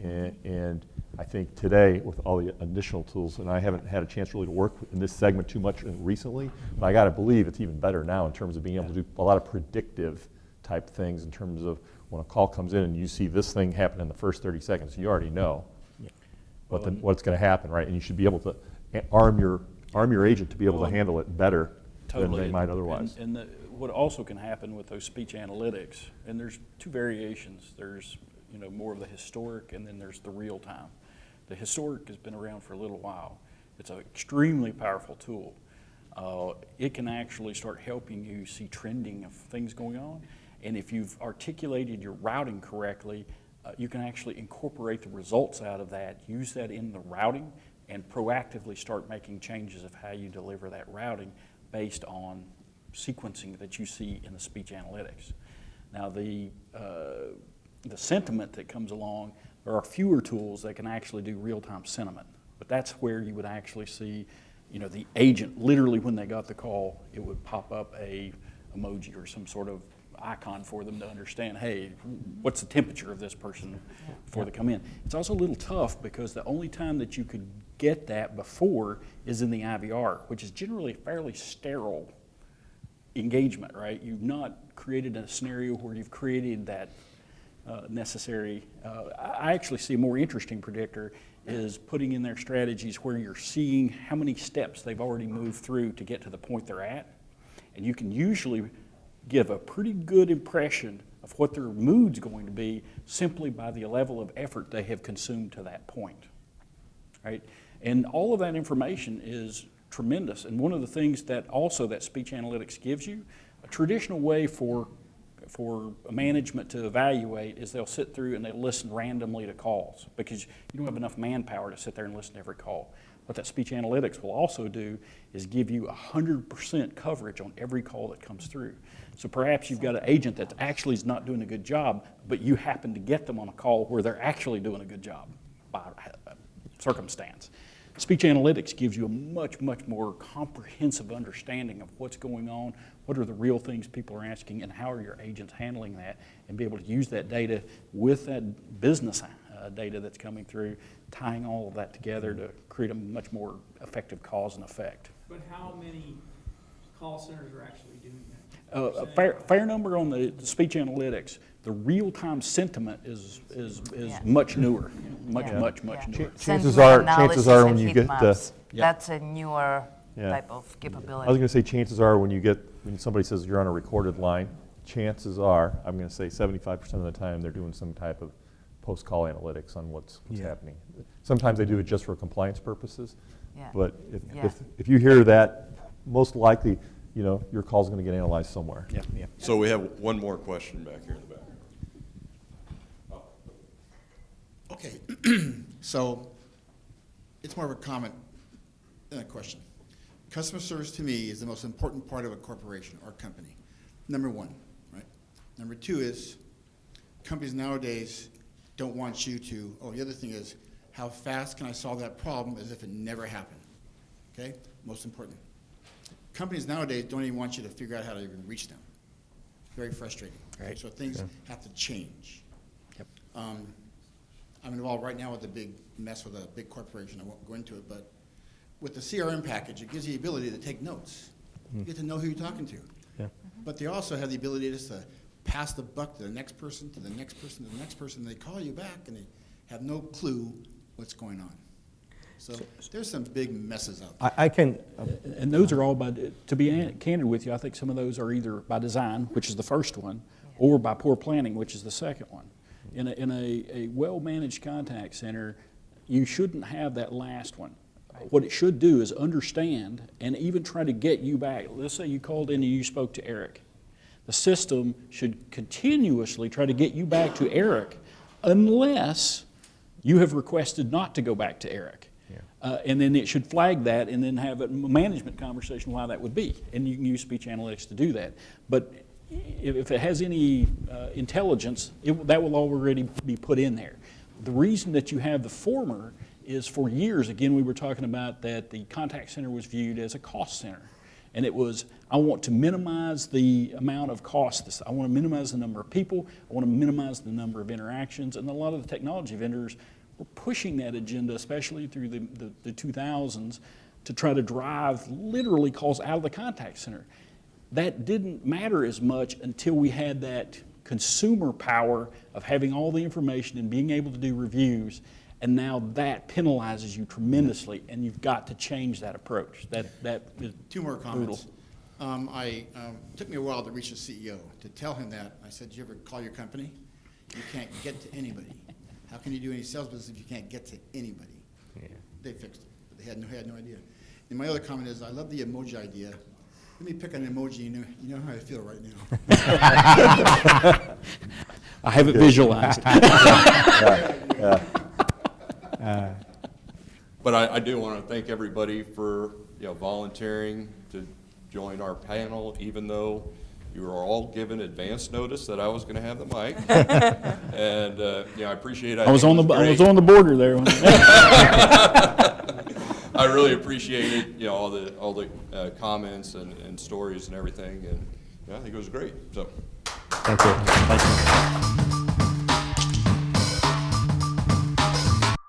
and I think today with all the additional tools, and I haven't had a chance really to work in this segment too much recently, but I got to believe it's even better now in terms of being able to do a lot of predictive type things in terms of when a call comes in and you see this thing happen in the first 30 seconds, you already know what's going to happen, right? And you should be able to arm your agent to be able to handle it better than they might otherwise. And what also can happen with those speech analytics, and there's two variations. There's more of the historic, and then there's the real time. The historic has been around for a little while. It's an extremely powerful tool. It can actually start helping you see trending of things going on, and if you've articulated your routing correctly, you can actually incorporate the results out of that, use that in the routing, and proactively start making changes of how you deliver that routing based on sequencing that you see in the speech analytics. Now, the sentiment that comes along, there are fewer tools that can actually do real-time sentiment, but that's where you would actually see, the agent, literally when they got the call, it would pop up a emoji or some sort of icon for them to understand, hey, what's the temperature of this person before they come in. It's also a little tough because the only time that you could get that before is in the IVR, which is generally a fairly sterile engagement, right? You've not created a scenario where you've created that necessary. I actually see a more interesting predictor is putting in their strategies where you're seeing how many steps they've already moved through to get to the point they're at. And you can usually give a pretty good impression of what their mood's going to be simply by the level of effort they have consumed to that point, right? And all of that information is tremendous. And one of the things that also that speech analytics gives you, a traditional way for management to evaluate is they'll sit through and they'll listen randomly to calls because you don't have enough manpower to sit there and listen to every call. What that speech analytics will also do is give you 100% coverage on every call that comes through. So perhaps you've got an agent that actually is not doing a good job, but you happen to get them on a call where they're actually doing a good job by circumstance. Speech analytics gives you a much, much more comprehensive understanding of what's going on, what are the real things people are asking, and how are your agents handling that, and be able to use that data with that business data that's coming through, tying all of that together to create a much more effective cause and effect. But how many call centers are actually doing that? A fair number on the speech analytics. The real-time sentiment is much newer, much newer. Chances are when you get the. That's a newer Yeah. type of I capability. was going to say chances are when somebody says you're on a recorded line, chances are, I'm going to say 75% of the time they're doing some type of post-call analytics on what's happening. Sometimes they do it just for compliance purposes, Yeah. but if you hear that, most likely, your call's going to get analyzed somewhere. Yeah. So we have one more question back here in the back. Okay, so it's more of a comment than a question. Customer service to me is the most important part of a corporation or company. Number one, right? Number two is companies nowadays don't want you to, the other thing is how fast can I solve that problem as if it never happened, okay? Most important. Companies nowadays don't even want you to figure out how to even reach them. Very frustrating. Okay? Right. So things have to change. Yep. I'm involved right now with a big mess with a big corporation. I won't go into it, but with the CRM package, it gives you the ability to take notes. You get to know who you're talking to. Yeah. But they also have the ability just to pass the buck to the next person, to the next person, to the next person. They call you back, and they have no clue what's going on. So there's some big messes out there. I can, And those are all to be candid with you, I think some of those are either by design, which is the first one, or by poor planning, which is the second one. In a well-managed contact center, you shouldn't have that last one. What it should do is understand and even try to get you back. Let's say you called in and you spoke to Eric. The system should continuously try to get you back to Eric unless you have requested not to go back to Eric. And then it should flag that and then have a management conversation why that would be. And you can use speech analytics to do that. But if it has any intelligence, that will already be put in there. The reason that you have the former is for years, again, we were talking about that the contact center was viewed as a cost center. And it was, I want to minimize the amount of cost. I want to minimize the number of people. I want to minimize the number of interactions. And a lot of the technology vendors were pushing that agenda, especially through the 2000s, to try to drive literally calls out of the contact center. That didn't matter as much until we had that consumer power of having all the information and being able to do reviews. And now that penalizes you tremendously, and you've got to change that approach. That is Two more comments. Took me a while to reach the CEO, to tell him that. I said, "Did you ever call your company? You can't get to anybody. How can you do any sales business if you can't get to anybody?" Yeah. They fixed it, but they had no idea. And my other comment is, I love the emoji idea. Let me pick an emoji, you know how I feel right now. I have it visualized. But I do want to thank everybody for, volunteering to join our panel, even though you were all given advance notice that I was going to have the mic. And, I appreciate it. I was on the border there. I really appreciated, all the comments and stories and everything, and I think it was great. So. Thank you.